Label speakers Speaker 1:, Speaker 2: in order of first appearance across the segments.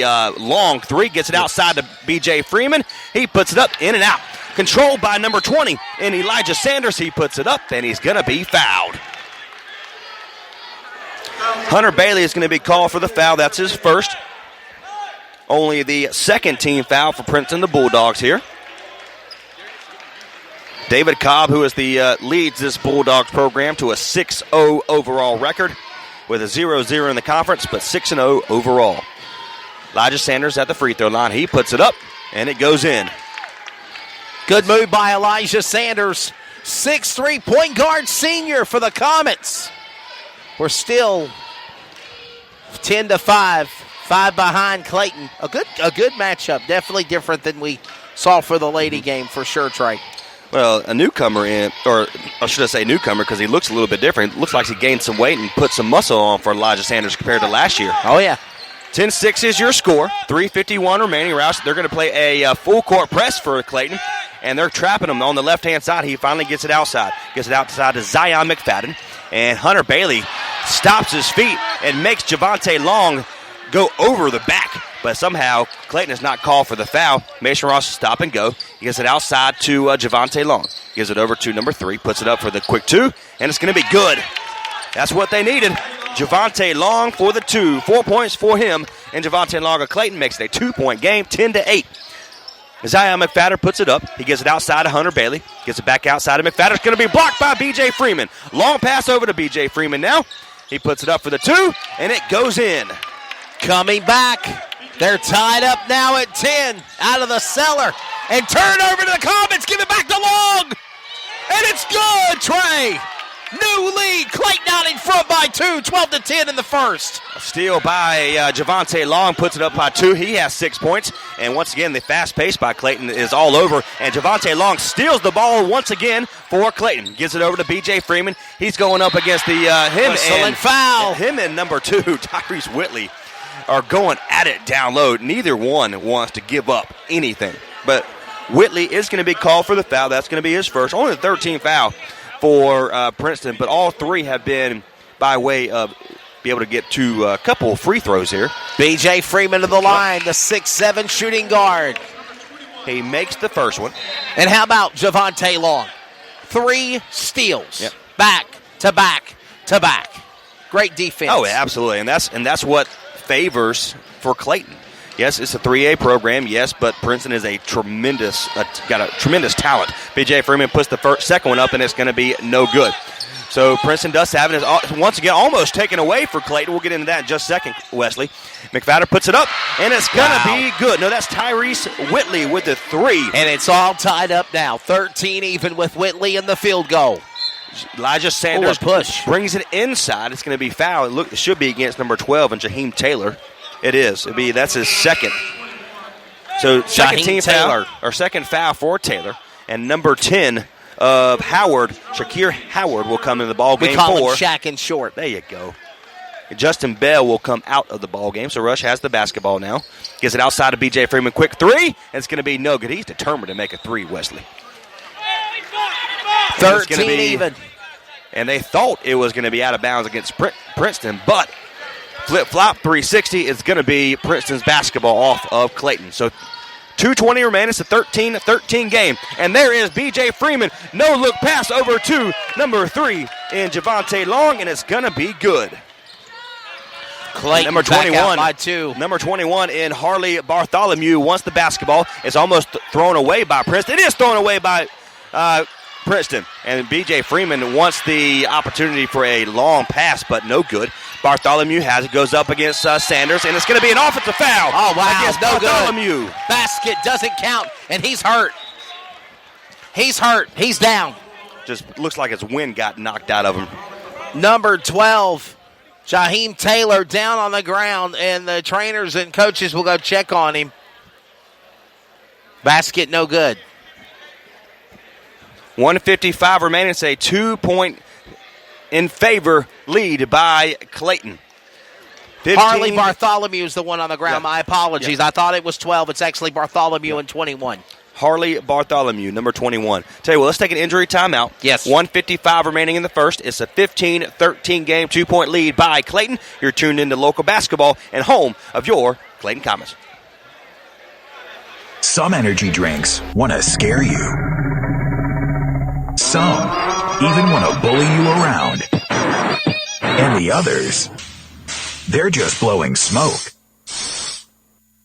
Speaker 1: a long three. Gets it outside to B.J. Freeman. He puts it up, in and out. Controlled by number 20 in Elijah Sanders. He puts it up, and he's going to be fouled. Hunter Bailey is going to be called for the foul. That's his first. Only the second team foul for Princeton, the Bulldogs here. David Cobb, who is the leads this Bulldogs program to a 6-0 overall record with a 0-0 in the conference, but 6-0 overall. Elijah Sanders at the free throw line. He puts it up, and it goes in.
Speaker 2: Good move by Elijah Sanders. 6'3" point guard senior for the Comets. We're still 10-5. 5 behind Clayton. A good matchup. Definitely different than we saw for the Lady game for sure, Trey.
Speaker 1: Well, a newcomer or should I say newcomer because he looks a little bit different. Looks like he gained some weight and put some muscle on for Elijah Sanders compared to last year.
Speaker 2: Oh, yeah.
Speaker 1: 10-6 is your score. 3:51 remaining. Roush, they're going to play a full court press for Clayton, and they're trapping him on the left-hand side. He finally gets it outside. Gets it outside to Zion McFadden, and Hunter Bailey stops his feet and makes Javante Long go over the back. But somehow Clayton is not called for the foul. Mason Ross stop and go. He gets it outside to Javante Long. Gives it over to number 3. Puts it up for the quick 2, and it's going to be good. That's what they needed. Javante Long for the 2. 4 points for him. And Javante Long of Clayton makes it a 2-point game, 10-8. Zion McFadden puts it up. He gets it outside to Hunter Bailey. Gets it back outside to McFadden. It's going to be blocked by B.J. Freeman. Long pass over to B.J. Freeman now. He puts it up for the 2, and it goes in.
Speaker 2: Coming back. They're tied up now at 10. Out of the cellar. And turn over to the Comets. Give it back to Long. And it's good, Trey. New lead. Clayton out in front by 2. 12-10 in the first.
Speaker 1: A steal by Javante Long puts it up by 2. He has 6 points. And once again, the fast pace by Clayton is all over. And Javante Long steals the ball once again for Clayton. Gives it over to B.J. Freeman. He's going up against
Speaker 2: foul.
Speaker 1: Him and number 2, Tyrese Whitley, are going at it down low. Neither one wants to give up anything. But Whitley is going to be called for the foul. That's going to be his first. Only the 13th foul for Princeton, but all 3 have been by way of be able to get to a couple of free throws here.
Speaker 2: B.J. Freeman to the line, the 6'7" shooting guard.
Speaker 1: He makes the first one.
Speaker 2: And how about Javante Long? 3 steals.
Speaker 1: Yep.
Speaker 2: Back to back to back. Great defense.
Speaker 1: Oh, absolutely. And that's what favors for Clayton. Yes, it's a 3A program, yes, but Princeton is got a tremendous talent. B.J. Freeman puts the second one up, and it's going to be no good. So Princeton does have it. It's once again almost taken away for Clayton. We'll get into that in just a second, Wesley. McFadden puts it up, and it's going to be good. No, that's Tyrese Whitley with the 3.
Speaker 2: And it's all tied up now. 13 even with Whitley in the field goal.
Speaker 1: Elijah Sanders brings it inside. It's going to be fouled. Look, it should be against number 12 and Jaheim Taylor. It is. That's his second. So second team foul, or second foul for Taylor. And number 10 of Howard, Shakir Howard, will come in the ball game.
Speaker 2: We call him Shaq in short.
Speaker 1: There you go. Justin Bell will come out of the ball game. So Rush has the basketball now. Gets it outside of B.J. Freeman. Quick 3. And it's going to be no good. He's determined to make a 3, Wesley.
Speaker 2: 13 even.
Speaker 1: And they thought it was going to be out of bounds against Princeton, but flip-flop 360 is going to be Princeton's basketball off of Clayton. So 2:20 remaining. It's a 13-13 game. And there is B.J. Freeman. No-look pass over to number 3 in Javante Long, and it's going to be good.
Speaker 2: Clayton
Speaker 1: number 21
Speaker 2: by 2.
Speaker 1: Number 21 in Harley Bartholomew wants the basketball. It's almost thrown away by Princeton. It is thrown away by Princeton. And B.J. Freeman wants the opportunity for a long pass, but no good. Bartholomew has it, goes up against Sanders, and it's going to be an offensive foul.
Speaker 2: Oh, wow.
Speaker 1: Against
Speaker 2: no
Speaker 1: Bartholomew.
Speaker 2: Good. Basket doesn't count, and he's hurt. He's hurt. He's down.
Speaker 1: Just looks like his wind got knocked out of him.
Speaker 2: Number 12, Jaheim Taylor, down on the ground, and the trainers and coaches will go check on him. Basket no good.
Speaker 1: 1:55 remaining. It's a 2-point in favor lead by Clayton.
Speaker 2: Harley Bartholomew is the one on the ground.
Speaker 1: Yeah.
Speaker 2: My apologies.
Speaker 1: Yeah.
Speaker 2: I thought it was 12. It's actually Bartholomew and 21.
Speaker 1: Harley Bartholomew, number 21. Tell you what, let's take an injury timeout.
Speaker 2: Yes.
Speaker 1: 1:55 remaining in the first. It's a 15-13 game, 2-point lead by Clayton. You're tuned into local basketball and home of your Clayton Comets.
Speaker 3: Some energy drinks want to scare you. Some even want to bully you around. And the others, they're just blowing smoke.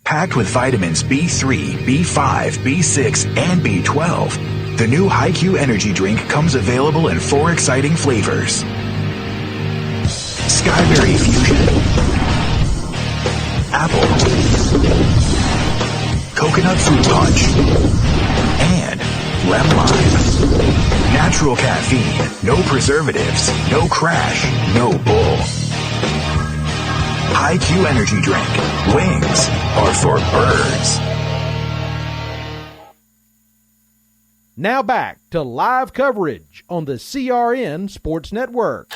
Speaker 3: Packed with vitamins B3, B5, B6, and B12, the new HiQ energy drink comes available in 4 exciting flavors. Skyberry Fusion, Apple, Coconut Fruit Punch, and Lemon Lime. Natural caffeine, no preservatives, no crash, no bull. HiQ energy drink. Wings are for birds.
Speaker 4: Now back to live coverage on the CRN Sports Network.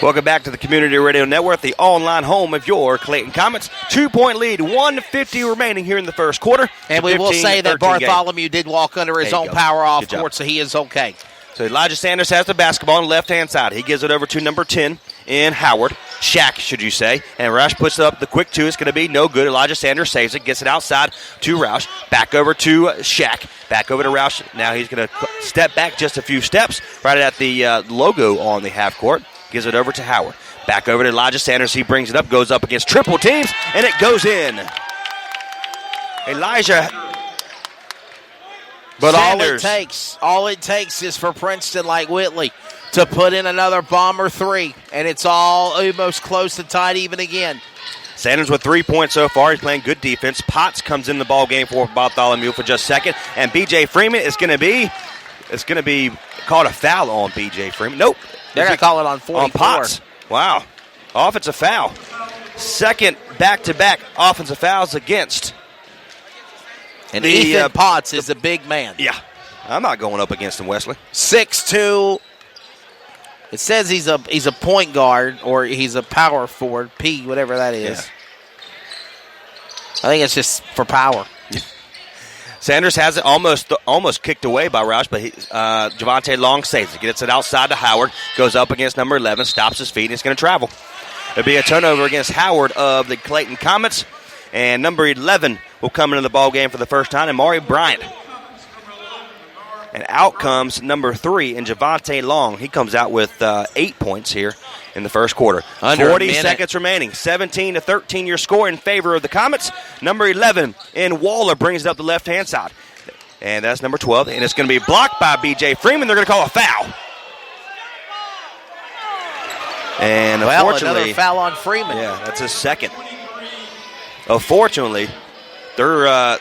Speaker 1: Welcome back to the Community Radio Network, the online home of your Clayton Comets. 2-point lead, 1:50 remaining here in the first quarter.
Speaker 2: And we will say that Bartholomew did walk under his own power off court, so he is okay.
Speaker 1: So Elijah Sanders has the basketball on the left-hand side. He gives it over to number 10 in Howard. Shaq, should you say. And Roush puts up the quick two. It's going to be no good. Elijah Sanders saves it, gets it outside to Roush. Back over to Shaq. Back over to Roush. Now he's going to step back just a few steps right at the logo on the half court. Gives it over to Howard. Back over to Elijah Sanders. He brings it up, goes up against triple teams, and it goes in. Elijah
Speaker 2: But
Speaker 1: Sanders.
Speaker 2: all it takes is for Princeton, like Whitley, to put in another bomb or 3, and it's all almost close to tied even again.
Speaker 1: Sanders with 3 points so far. He's playing good defense. Potts comes in the ball game for Bartholomew for just a second, and B.J. Freeman is going to be called a foul on B.J. Freeman. Nope.
Speaker 2: They're going to call it on 44.
Speaker 1: On Potts. Wow. Offensive foul. Second back-to-back offensive fouls against.
Speaker 2: And Ethan Potts is a big man.
Speaker 1: Yeah. I'm not going up against him, Wesley.
Speaker 2: 6'2". It says he's a point guard or he's a power forward, P, whatever that is.
Speaker 1: Yeah.
Speaker 2: I think it's just for power.
Speaker 1: Sanders has it almost kicked away by Roush, but Javante Long saves it. Gets it outside to Howard. Goes up against number 11. Stops his feet, and it's going to travel. There'll be a turnover against Howard of the Clayton Comets. And number 11 will come into the ball game for the first time, and Amari Bryant. And out comes number 3 in Javante Long. He comes out with 8 points here in the first quarter.
Speaker 2: Under
Speaker 1: 40 seconds remaining. 17-13 your score in favor of the Comets. Number 11 in Waller brings it up the left-hand side. And that's number 12. And it's going to be blocked by B.J. Freeman. They're going to call a foul. And unfortunately,
Speaker 2: another foul on Freeman.
Speaker 1: Yeah, that's his second. Unfortunately, they're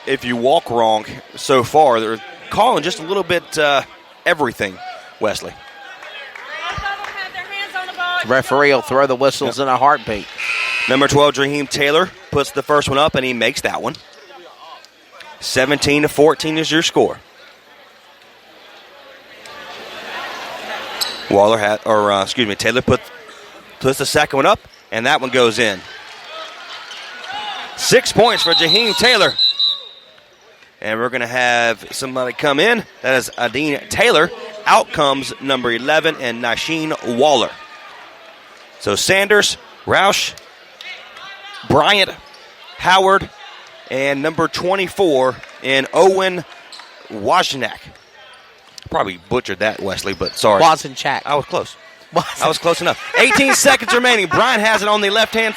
Speaker 1: if you walk wrong so far, they're calling just a little bit everything, Wesley.
Speaker 2: Referee will throw the whistles in a heartbeat.
Speaker 1: Number 12, Jaheim Taylor, puts the first one up, and he makes that one. 17-14 is your score. Taylor puts the second one up, and that one goes in. 6 points for Jaheim Taylor. And we're going to have somebody come in. That is Adine Taylor. Out comes number 11 and Nasheen Waller. So Sanders, Roush, Bryant, Howard, and number 24 in Owen Wozniak. Probably butchered that, Wesley, but sorry.
Speaker 2: Wozniak.
Speaker 1: I was close. I was close enough. 18 seconds remaining. Bryant has it on the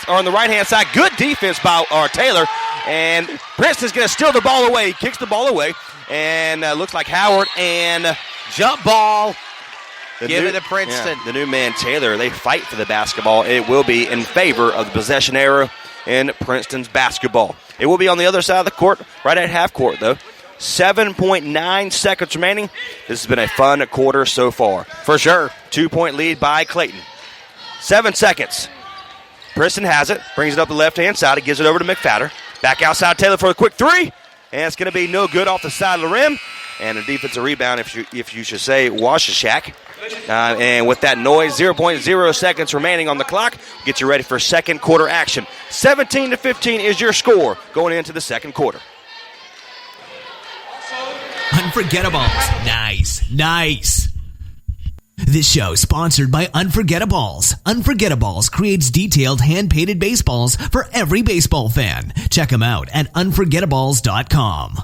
Speaker 1: on the right-hand side. Good defense by Taylor. And Princeton's going to steal the ball away. He kicks the ball away. And looks like Howard and
Speaker 2: jump ball. Give it to Princeton.
Speaker 1: Yeah, the new man, Taylor, they fight for the basketball. It will be in favor of the possession era in Princeton's basketball. It will be on the other side of the court, right at half court, though. 7.9 seconds remaining. This has been a fun quarter so far.
Speaker 2: For sure.
Speaker 1: 2-point lead by Clayton. 7 seconds. Princeton has it. Brings it up the left-hand side. He gives it over to McFadden. Back outside Taylor for a quick three. And it's going to be no good off the side of the rim. And a defensive rebound, if you should say, Washashak. And with that noise, 0.0 seconds remaining on the clock. Get you ready for second quarter action. 17-15 is your score going into the second quarter.
Speaker 5: Unforgettables. Nice. This show sponsored by Unforgettables. Unforgettables creates detailed hand-painted baseballs for every baseball fan. Check them out at unforgettables.com.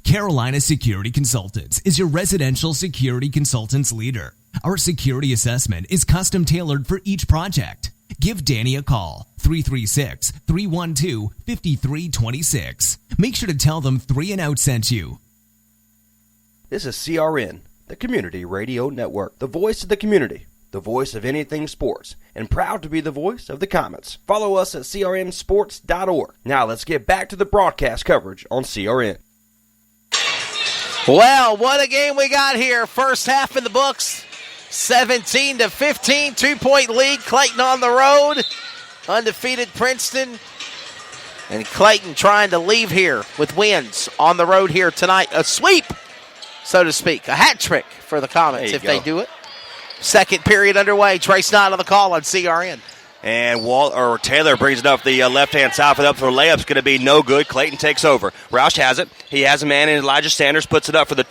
Speaker 5: Carolina Security Consultants is your residential security consultants leader. Our security assessment is custom tailored for each project. Give Danny a call, 336-312-5326. Make sure to tell them 3 and Out sent you.
Speaker 1: This is CRN, the Community Radio Network, the voice of the community, the voice of anything sports, and proud to be the voice of the Comets. Follow us at crnsports.org. Now let's get back to the broadcast coverage on CRN.
Speaker 2: Well, what a game we got here. First half in the books, 17-15, 2-point lead. Clayton on the road, undefeated Princeton. And Clayton trying to leave here with wins on the road here tonight. A sweep, so to speak. A hat trick for the Comets if they do it. Second period underway. Trace Knott on the call on CRN.
Speaker 1: And Taylor brings it up the left-hand side for the layup's going to be no good. Clayton takes over. Roush has it. He has a man in. Elijah Sanders puts it up for the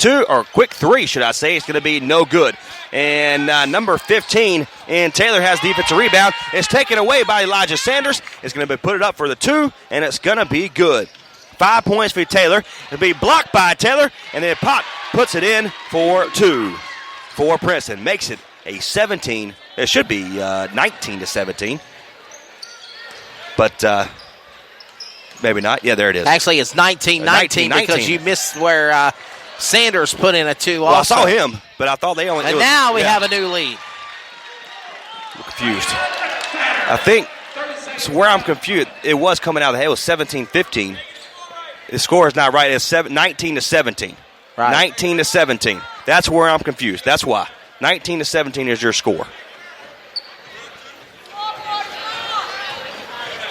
Speaker 1: quick three, should I say. It's going to be no good. And number 15, and Taylor has the defensive rebound. It's taken away by Elijah Sanders. It's going to be put it up for the 2, and it's going to be good. 5 points for Taylor. It'll be blocked by Taylor, and then Pop puts it in for 2 for Princeton. Makes it a 17. It should be 19-17. But maybe not. Yeah, there it is.
Speaker 2: Actually, it's 19-19 because you missed where Sanders put in a 2 also.
Speaker 1: Well, I saw him, but I thought they only...
Speaker 2: And now we have a new lead.
Speaker 1: I'm confused. I think, so where I'm confused, it was coming out of the hay. It was 17-15. The score is not right. It's 19-17. Right. 19-17. That's where I'm confused. That's why. 19-17 is your score.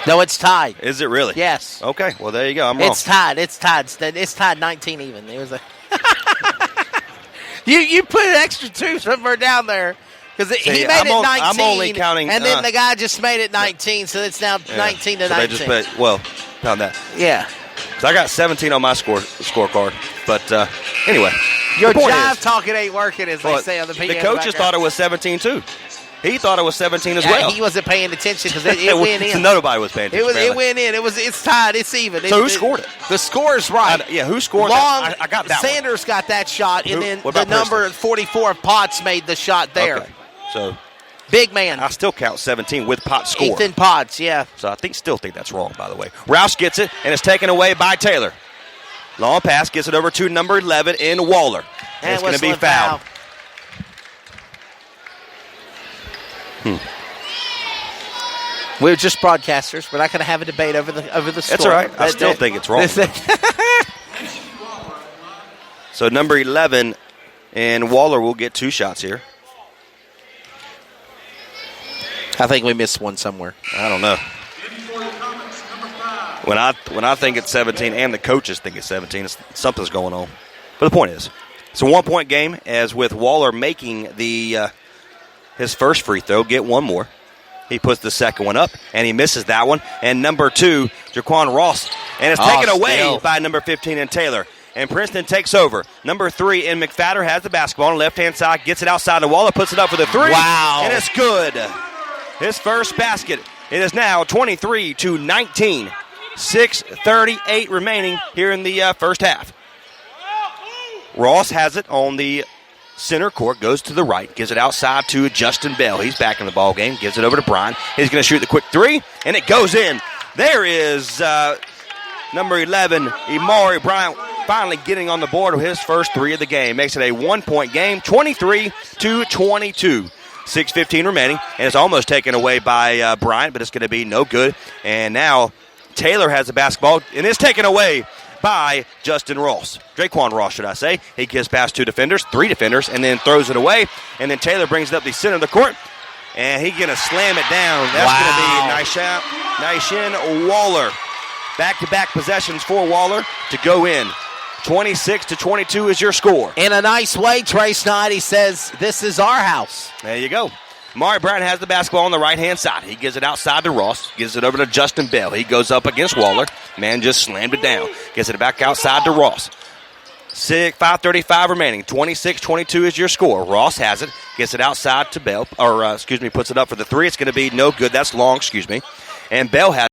Speaker 2: No, it's tied.
Speaker 1: Is it really?
Speaker 2: Yes.
Speaker 1: Okay, well, there you go. I'm wrong.
Speaker 2: It's tied. It's tied 19 even. It was a you put an extra 2 somewhere down there because he made it 19.
Speaker 1: I'm only counting.
Speaker 2: And then the guy just made it 19, so it's now 19 to 19.
Speaker 1: They just found that.
Speaker 2: Yeah.
Speaker 1: So I got 17 on my scorecard. But anyway.
Speaker 2: Your jive talking ain't working, as they say on the PA.
Speaker 1: The coaches thought it was 17 too. He thought it was 17 as well.
Speaker 2: He wasn't paying attention because it went in.
Speaker 1: Nobody was paying attention.
Speaker 2: It went in. It's tied. It's even.
Speaker 1: So who scored it?
Speaker 2: The score's right.
Speaker 1: Who scored
Speaker 2: that?
Speaker 1: I got that
Speaker 2: Sanders got that shot, and then the number 44 Potts made the shot there.
Speaker 1: Okay. So
Speaker 2: big man.
Speaker 1: I still count 17 with Potts score.
Speaker 2: Ethan Potts, yeah.
Speaker 1: So I still think that's wrong, by the way. Rouse gets it, and it's taken away by Taylor. Long pass gets it over to number 11 in Waller. And it's going to be fouled.
Speaker 2: We're just broadcasters. We're not going to have a debate over the score.
Speaker 1: That's all right. I still think it's wrong. So number 11 and Waller will get 2 shots here.
Speaker 2: I think we missed one somewhere.
Speaker 1: I don't know. When I think it's 17 and the coaches think it's 17, something's going on. But the point is, it's a 1-point game, as with Waller making his first free throw, get one more. He puts the second one up, and he misses that one. And number 2, Jaquan Ross. And it's taken away by number 15 in Taylor. And Princeton takes over. Number 3 in McFadder has the basketball on the left-hand side, gets it outside the Waller, puts it up for the 3.
Speaker 2: Wow.
Speaker 1: And it's good. His first basket. It is now 23-19. 6:38 remaining here in the first half. Ross has it on the center court, goes to the right, gives it outside to Justin Bell. He's back in the ball game, gives it over to Brian. He's going to shoot the quick 3, and it goes in. There is number 11, Imari Bryant, finally getting on the board with his first 3 of the game. Makes it a 1-point game, 23-22. 6:15 remaining, and it's almost taken away by Bryant, but it's going to be no good. And now Taylor has the basketball, and it's taken away by Justin Ross. Draquan Ross, should I say. He gives past 3 defenders, and then throws it away. And then Taylor brings it up the center of the court, and he's going to slam it down. That's going to be Nyshin Waller. Back-to-back possessions for Waller to go in. 26-22 is your score.
Speaker 2: In a nice way, Trace Knight, he says, this is our house.
Speaker 1: There you go. Mari Brown has the basketball on the right-hand side. He gives it outside to Ross. Gives it over to Justin Bell. He goes up against Waller. Man just slammed it down. Gets it back outside to Ross. 5:35 remaining. 26-22 is your score. Ross has it. Gets it outside to Bell. Puts it up for the three. It's going to be no good. That's long, And Bell has